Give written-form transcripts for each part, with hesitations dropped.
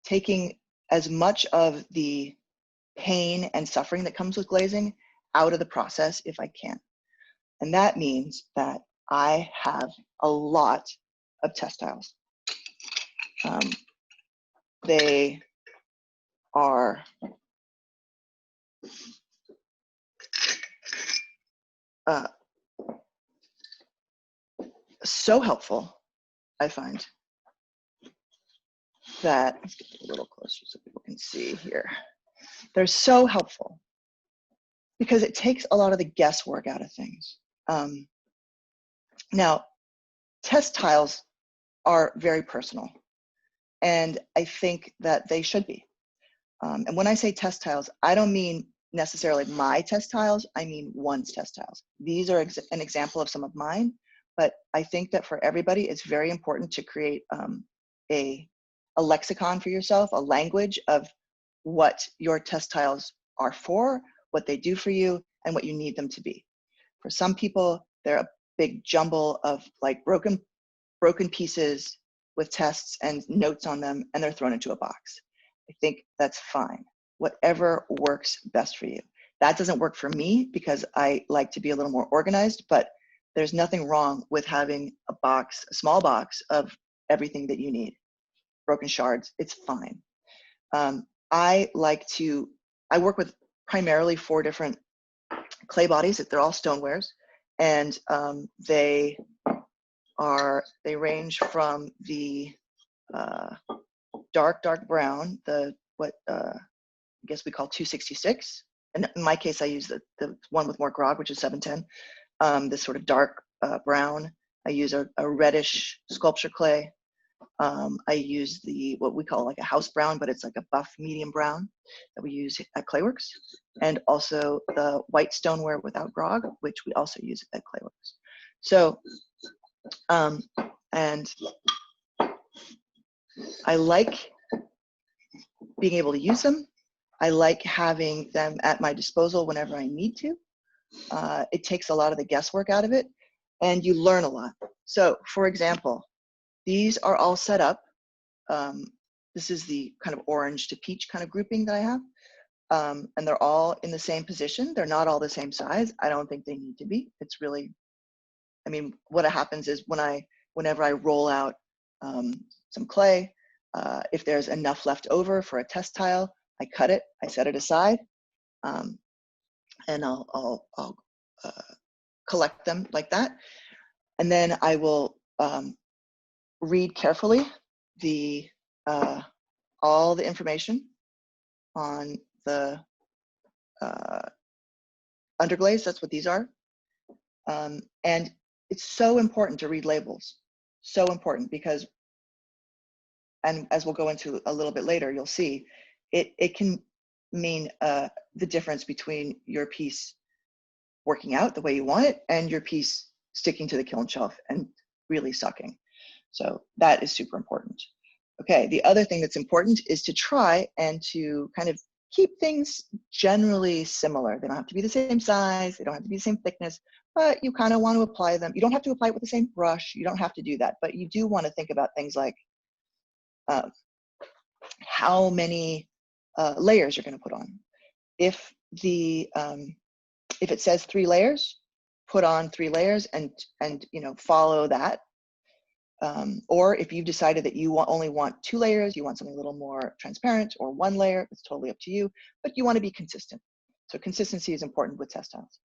taking as much of the pain and suffering that comes with glazing out of the process if I can. And that means that I have a lot of test tiles. They are so helpful, I find, that, let's get a little closer so people can see here. They're so helpful because it takes a lot of the guesswork out of things. Now, test tiles are very personal, and I think that they should be. And when I say test tiles, I don't mean necessarily my test tiles, I mean one's test tiles. These are an example of some of mine, but I think that for everybody, it's very important to create a lexicon for yourself, a language of what your test tiles are for, what they do for you, and what you need them to be. For some people, they're a big jumble of like broken pieces with tests and notes on them, and they're thrown into a box. I think that's fine. Whatever works best for you. That doesn't work for me because I like to be a little more organized, but there's nothing wrong with having a box, a small box of everything that you need. Broken shards, it's fine. I work with primarily 4 different clay bodies. They're all stonewares, and they range from the dark brown, what I guess we call 266. And in my case, I use the one with more grog, which is 710. This sort of dark brown. I use a reddish sculpture clay. I use what we call like a house brown, but it's like a buff medium brown that we use at Clayworks, and also the white stoneware without grog, which we also use at Clayworks. So, and I like being able to use them. I like having them at my disposal whenever I need to. It takes a lot of the guesswork out of it, and you learn a lot. So, for example, these are all set up. This is the kind of orange to peach kind of grouping that I have. And they're all in the same position. They're not all the same size. I don't think they need to be. It's really, I mean, what happens is whenever I roll out some clay, if there's enough left over for a test tile, I cut it, I set it aside, and I'll collect them like that. And then I will read carefully all the information on the underglaze. That's what these are. And it's so important to read labels. So important, because, and as we'll go into a little bit later, you'll see, it can mean the difference between your piece working out the way you want it and your piece sticking to the kiln shelf and really sucking. So that is super important. Okay, the other thing that's important is to try and to kind of keep things generally similar. They don't have to be the same size, they don't have to be the same thickness, but you kind of want to apply them. You don't have to apply it with the same brush, you don't have to do that, but you do want to think about things like how many layers you're going to put on. If it says 3 layers, put on 3 layers and follow that. Or if you've decided that you only want 2 layers, you want something a little more transparent, or 1 layer, it's totally up to you, but you want to be consistent. So consistency is important with test tiles.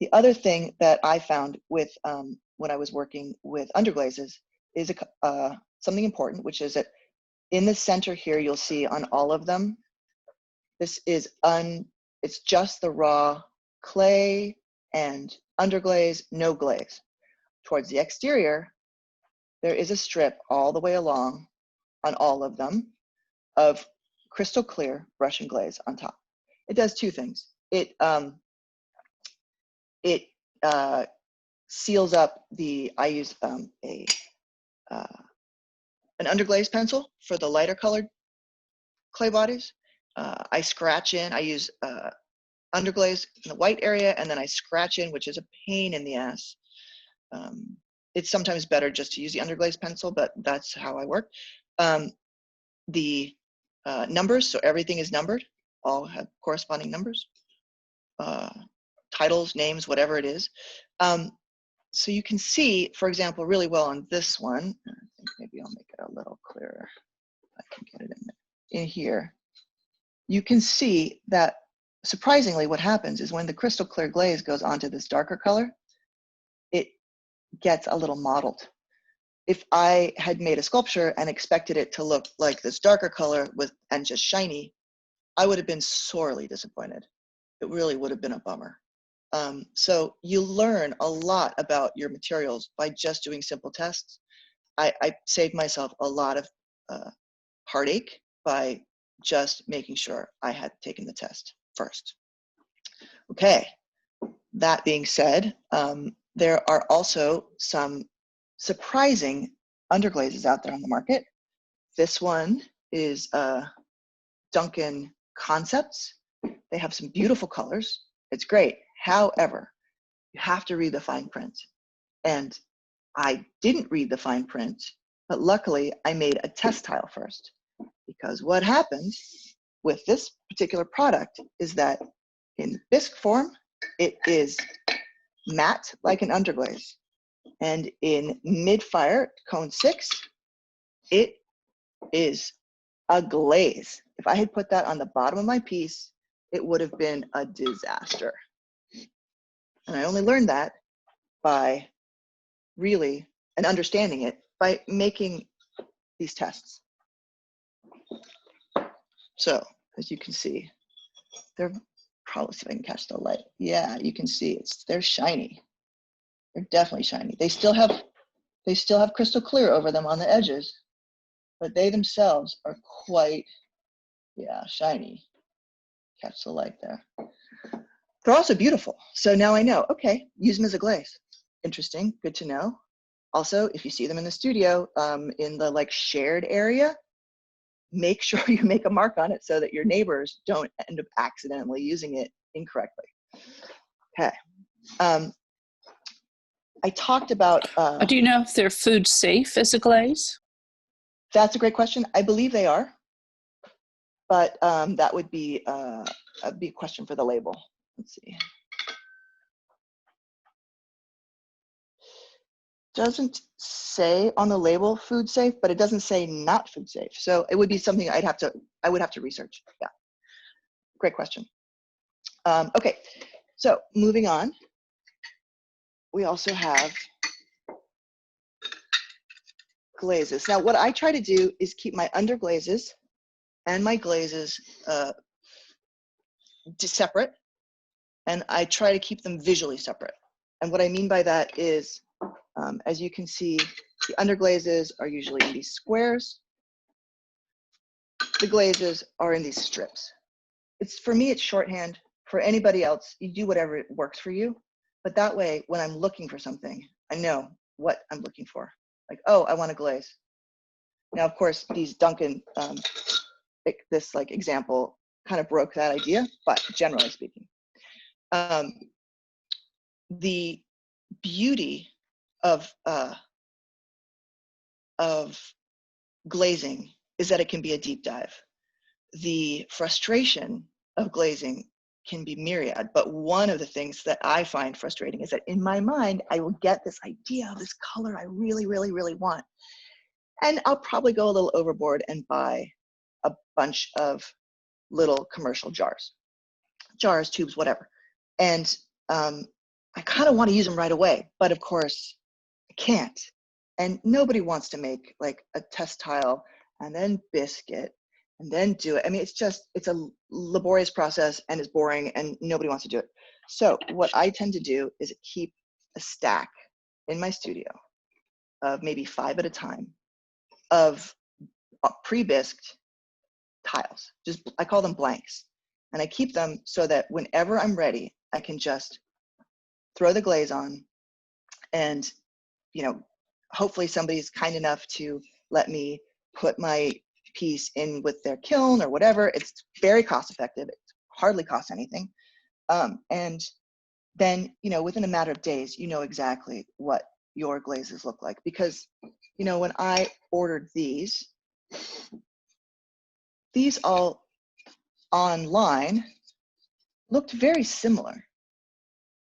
The other thing that I found with when I was working with underglazes is something important, which is that in the center here, you'll see on all of them, this is it's just the raw clay and underglaze, no glaze. Towards the exterior, there is a strip all the way along on all of them of crystal clear brush and glaze on top. It does 2 things. It seals up I use an underglaze pencil for the lighter colored clay bodies. I scratch in, I use underglaze in the white area, and then I scratch in, which is a pain in the ass. It's sometimes better just to use the underglaze pencil, but that's how I work. the numbers, so everything is numbered, all have corresponding numbers, titles, names, whatever it is. So you can see, for example, really well on this one, I think maybe I'll make it a little clearer. I can get it in here. You can see that surprisingly what happens is when the crystal clear glaze goes onto this darker color, it gets a little mottled. If I had made a sculpture and expected it to look like this darker color and just shiny, I would have been sorely disappointed. It really would have been a bummer. So you learn a lot about your materials by just doing simple tests. I saved myself a lot of heartache by just making sure I had taken the test first. Okay, that being said, there are also some surprising underglazes out there on the market. This one is Duncan Concepts. They have some beautiful colors. It's great. However, you have to read the fine print. And I didn't read the fine print, but luckily I made a test tile first. Because what happens with this particular product is that in bisque form, it is matte like an underglaze. And in mid-fire, cone 6, it is a glaze. If I had put that on the bottom of my piece, it would have been a disaster. And I only learned that by really, and understanding it, by making these tests. So, as you can see, they're probably, see if I can catch the light. Yeah, you can see they're shiny. They're definitely shiny. They still have crystal clear over them on the edges, but they themselves are quite, yeah, shiny. Catch the light there. They're also beautiful. So now I know, okay, use them as a glaze. Interesting, good to know. Also, if you see them in the studio, in the like shared area, make sure you make a mark on it so that your neighbors don't end up accidentally using it incorrectly. Okay. I talked about. Do you know if they're food safe as a glaze? That's a great question. I believe they are, but that would be a question for the label. Let's see. Doesn't say on the label food safe, but it doesn't say not food safe. So it would be something I would have to research. Yeah, great question. Okay, so moving on. We also have glazes. Now, what I try to do is keep my underglazes and my glazes separate, and I try to keep them visually separate. And what I mean by that is, as you can see, the underglazes are usually in these squares. The glazes are in these strips. For me, it's shorthand. For anybody else, you do whatever works for you. But that way, when I'm looking for something, I know what I'm looking for. Like, oh, I want a glaze. Now, of course, these Duncan, this like example kind of broke that idea, but generally speaking. The beauty of glazing is that it can be a deep dive. The frustration of glazing can be myriad, but one of the things that I find frustrating is that in my mind, I will get this idea of this color I really, really, really want. And I'll probably go a little overboard and buy a bunch of little commercial jars, tubes, whatever. And I kind of want to use them right away, but of course I can't. And nobody wants to make like a test tile and then biscuit and then do it. I mean, it's a laborious process and it's boring and nobody wants to do it. So what I tend to do is keep a stack in my studio of maybe 5 at a time of pre-bisqued tiles. I call them blanks. And I keep them so that whenever I'm ready, I can just throw the glaze on and, hopefully somebody's kind enough to let me put my piece in with their kiln or whatever. It's very cost effective. It hardly costs anything. And then, within a matter of days, you know exactly what your glazes look like. Because, when I ordered these, these all online looked very similar.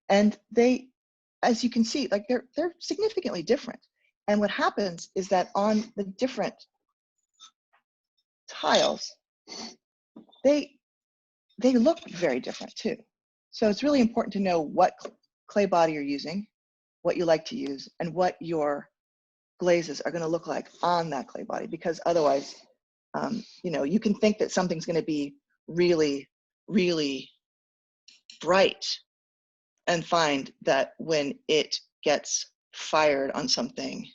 And they, as you can see, like they're significantly different. And what happens is that on the different tiles, they look very different too. So it's really important to know what clay body you're using, what you like to use, and what your glazes are going to look like on that clay body, because otherwise, you know, you can think that something's going to be really, really bright and find that when it gets fired on something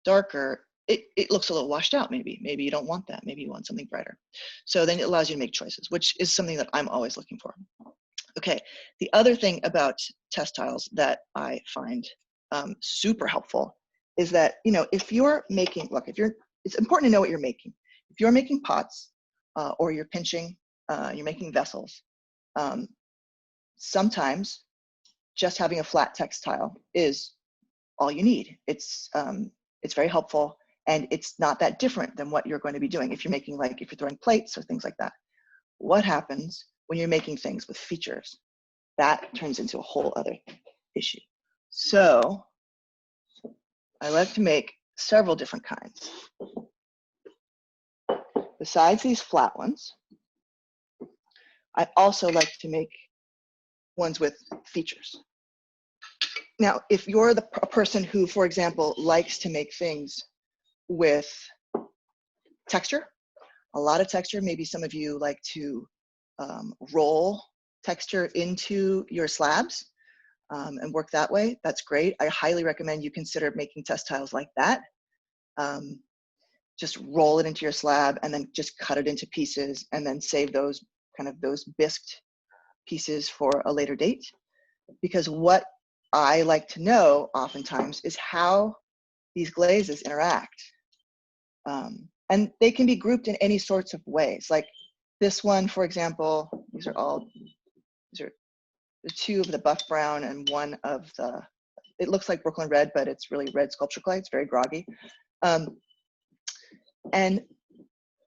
darker, it looks a little washed out. Maybe you don't want that. Maybe you want something brighter. So then it allows you to make choices, which is something that I'm always looking for. Okay, the other thing about test tiles that I find super helpful is that, you know, if you're making, look, it's important to know what you're making. If you're making pots or you're pinching, you're making vessels, sometimes just having a flat textile is all you need. It's very helpful, and it's not that different than what you're going to be doing if you're making, like, if you're throwing plates or things like that. What happens when you're making things with features? That turns into a whole other issue. So I like to make several different kinds. Besides these flat ones, I also like to make ones with features. Now, if you're a person who, for example, likes to make things with texture, a lot of texture, maybe some of you like to roll texture into your slabs and work that way, that's great. I highly recommend you consider making test tiles like that. Just roll it into your slab and then just cut it into pieces and then save those bisqued pieces for a later date. Because what I like to know oftentimes is how these glazes interact. And they can be grouped in any sorts of ways. Like this one, for example, these are the two of the buff brown and one of the, it looks like Brooklyn red, but it's really red sculpture clay. It's very groggy. And,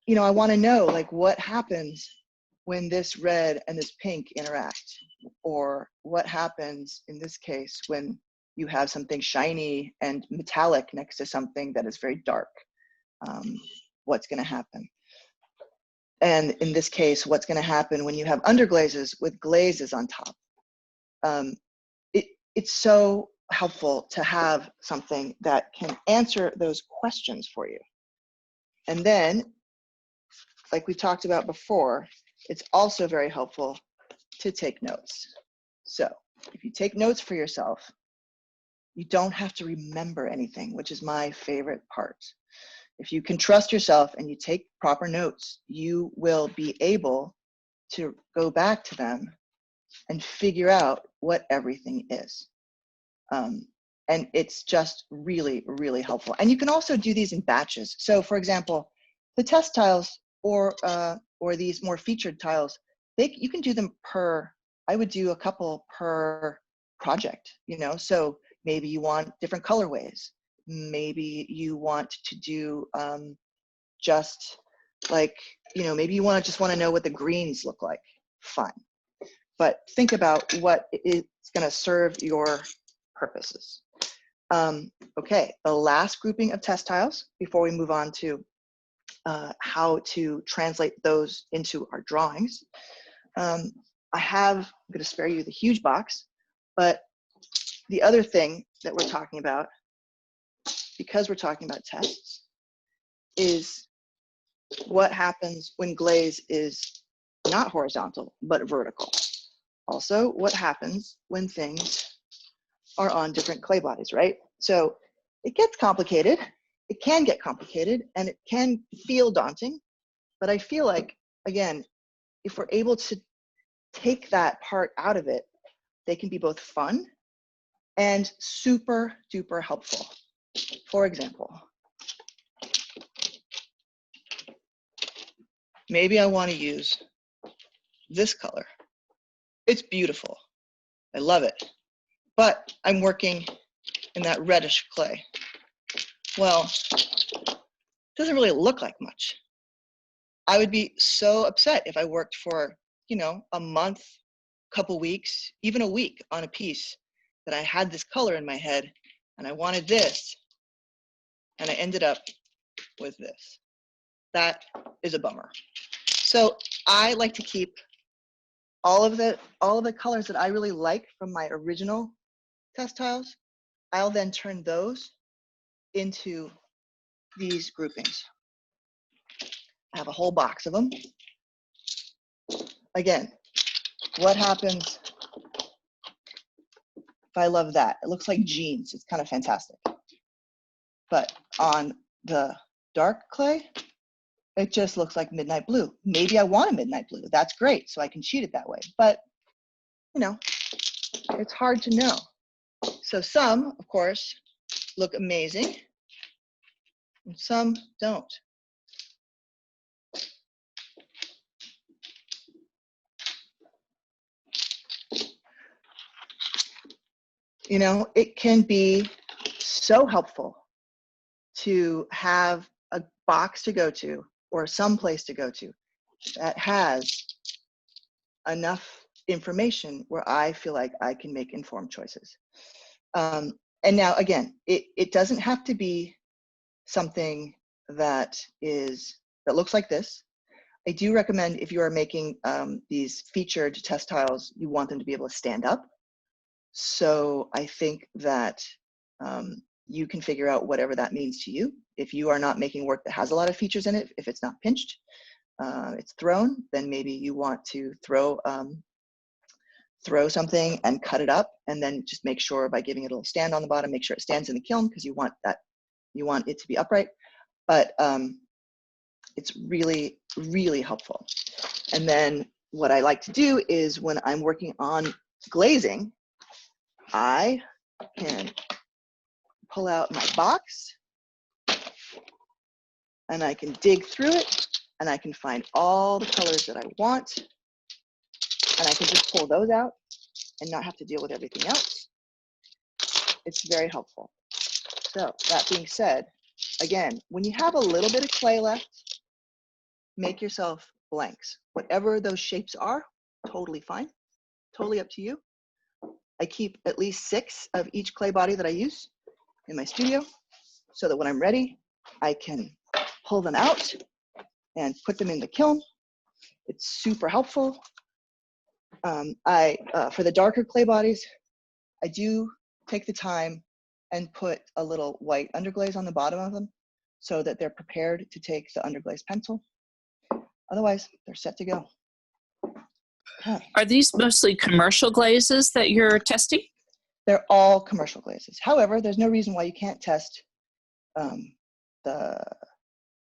you know, I want to know, like, what happens when this red and this pink interact, or what happens in this case when you have something shiny and metallic next to something that is very dark. What's going to happen? And in this case, what's going to happen when you have underglazes with glazes on top? It's so helpful to have something that can answer those questions for you. And then, like we talked about before, it's also very helpful to take notes. So if you take notes for yourself, you don't have to remember anything, which is my favorite part. If you can trust yourself and you take proper notes, you will be able to go back to them and figure out what everything is. And it's just really, really helpful. And you can also do these in batches. So for example, the test tiles or these more featured tiles, you can do them I would do a couple per project, you know? So maybe you want different colorways. Maybe you want to do just like, you know, maybe you just want to know what the greens look like. Fine. But think about what is going to serve your purposes. Okay, the last grouping of test tiles before we move on to how to translate those into our drawings. I'm going to spare you the huge box, but the other thing that we're talking about, because we're talking about tests, is what happens when glaze is not horizontal, but vertical. Also, what happens when things are on different clay bodies, right? So it gets complicated. It can get complicated and it can feel daunting, but I feel like, again, if we're able to take that part out of it, they can be both fun and super duper helpful. For example, maybe I want to use this color. It's beautiful. I love it. But I'm working in that reddish clay. Well, it doesn't really look like much. I would be so upset if I worked for, a month, couple weeks, even a week on a piece that I had this color in my head and I wanted this and I ended up with this. That is a bummer. So I like to keep all of the colors that I really like from my original test tiles. I'll then turn those into these groupings. I have a whole box of them. Again, what happens if I love that? It looks like jeans. It's kind of fantastic. But on the dark clay, it just looks like midnight blue. Maybe I want a midnight blue. That's great. So I can cheat it that way. But, it's hard to know. So some, of course, look amazing and some don't. It can be so helpful to have a box to go to or some place to go to that has enough information where I feel like I can make informed choices. And now, again, it doesn't have to be something that looks like this. I do recommend if you are making these featured test tiles, you want them to be able to stand up. So I think that you can figure out whatever that means to you. If you are not making work that has a lot of features in it, if it's not pinched, it's thrown, then maybe you want to throw something and cut it up, and then just make sure by giving it a little stand on the bottom, make sure it stands in the kiln because you want it to be upright. But it's really, really helpful. And then what I like to do is when I'm working on glazing, I can pull out my box and I can dig through it and I can find all the colors that I want and I can just pull those out and not have to deal with everything else. It's very helpful. So that being said, again, when you have a little bit of clay left, make yourself blanks. Whatever those shapes are, totally fine, totally up to you. I keep at least 6 of each clay body that I use in my studio so that when I'm ready, I can pull them out and put them in the kiln. It's super helpful. For the darker clay bodies, I do take the time and put a little white underglaze on the bottom of them so that they're prepared to take the underglaze pencil. Otherwise, they're set to go. Okay. Are these mostly commercial glazes that you're testing? They're all commercial glazes. However, there's no reason why you can't test the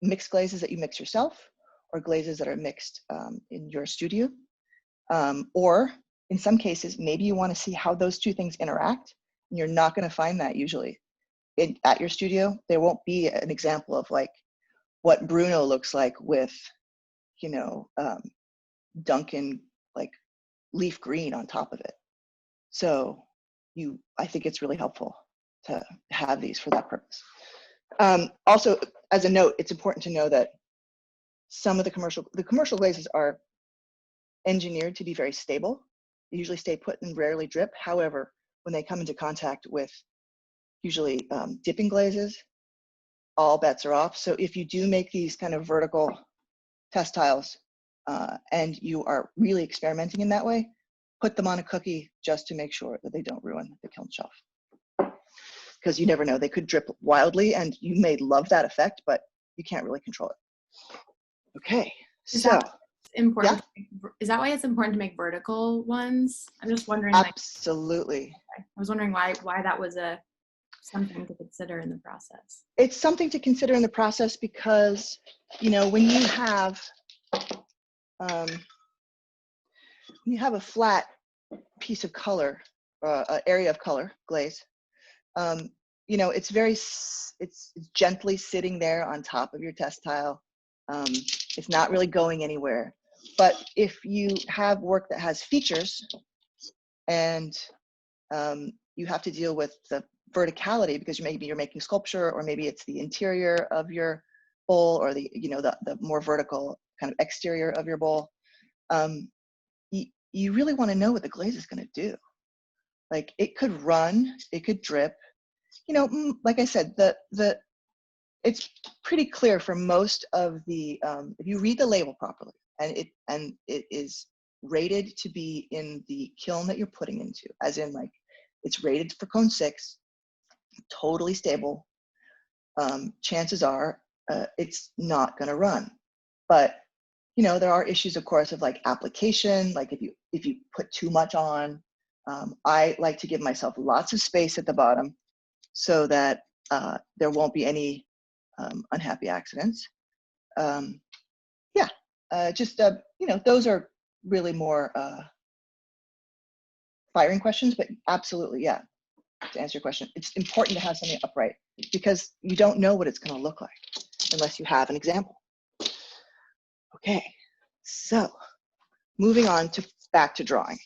mixed glazes that you mix yourself or glazes that are mixed in your studio. Or in some cases, maybe you want to see how those two things interact. And you're not going to find that usually. At your studio, there won't be an example of like what Bruno looks like with, Duncan like leaf green on top of it. So I think it's really helpful to have these for that purpose. Also, as a note, it's important to know that some of the commercial glazes are engineered to be very stable. They usually stay put and rarely drip. However, when they come into contact with usually dipping glazes, all bets are off. So if you do make these kind of vertical test tiles and you are really experimenting in that way, put them on a cookie just to make sure that they don't ruin the kiln shelf. Because you never know, they could drip wildly and you may love that effect, but you can't really control it. Okay, so. Important. Yeah? Is that why it's important to make vertical ones? I'm just wondering. Absolutely. I was wondering why that was something to consider in the process. It's something to consider in the process because, when you have a flat piece of color, area of color glaze, it's gently sitting there on top of your test tile. It's not really going anywhere. But if you have work that has features and you have to deal with the verticality because maybe you're making sculpture or maybe it's the interior of your bowl or the, you know, the more vertical kind of exterior of your bowl, you really want to know what the glaze is going to do. Like it could run, it could drip, you know, like I said, it's pretty clear for most of the, if you read the label properly, and it is rated to be in the kiln that you're putting into, as in like it's rated for cone 6, totally stable. Chances are it's not going to run. But you know, there are issues, of course, of like application. Like if you put too much on, I like to give myself lots of space at the bottom so that there won't be any unhappy accidents. Yeah, just you know, those are really more firing questions, but absolutely, yeah. To answer your question, it's important to have something upright because you don't know what it's going to look like unless you have an example. Okay, so moving on to back to drawing.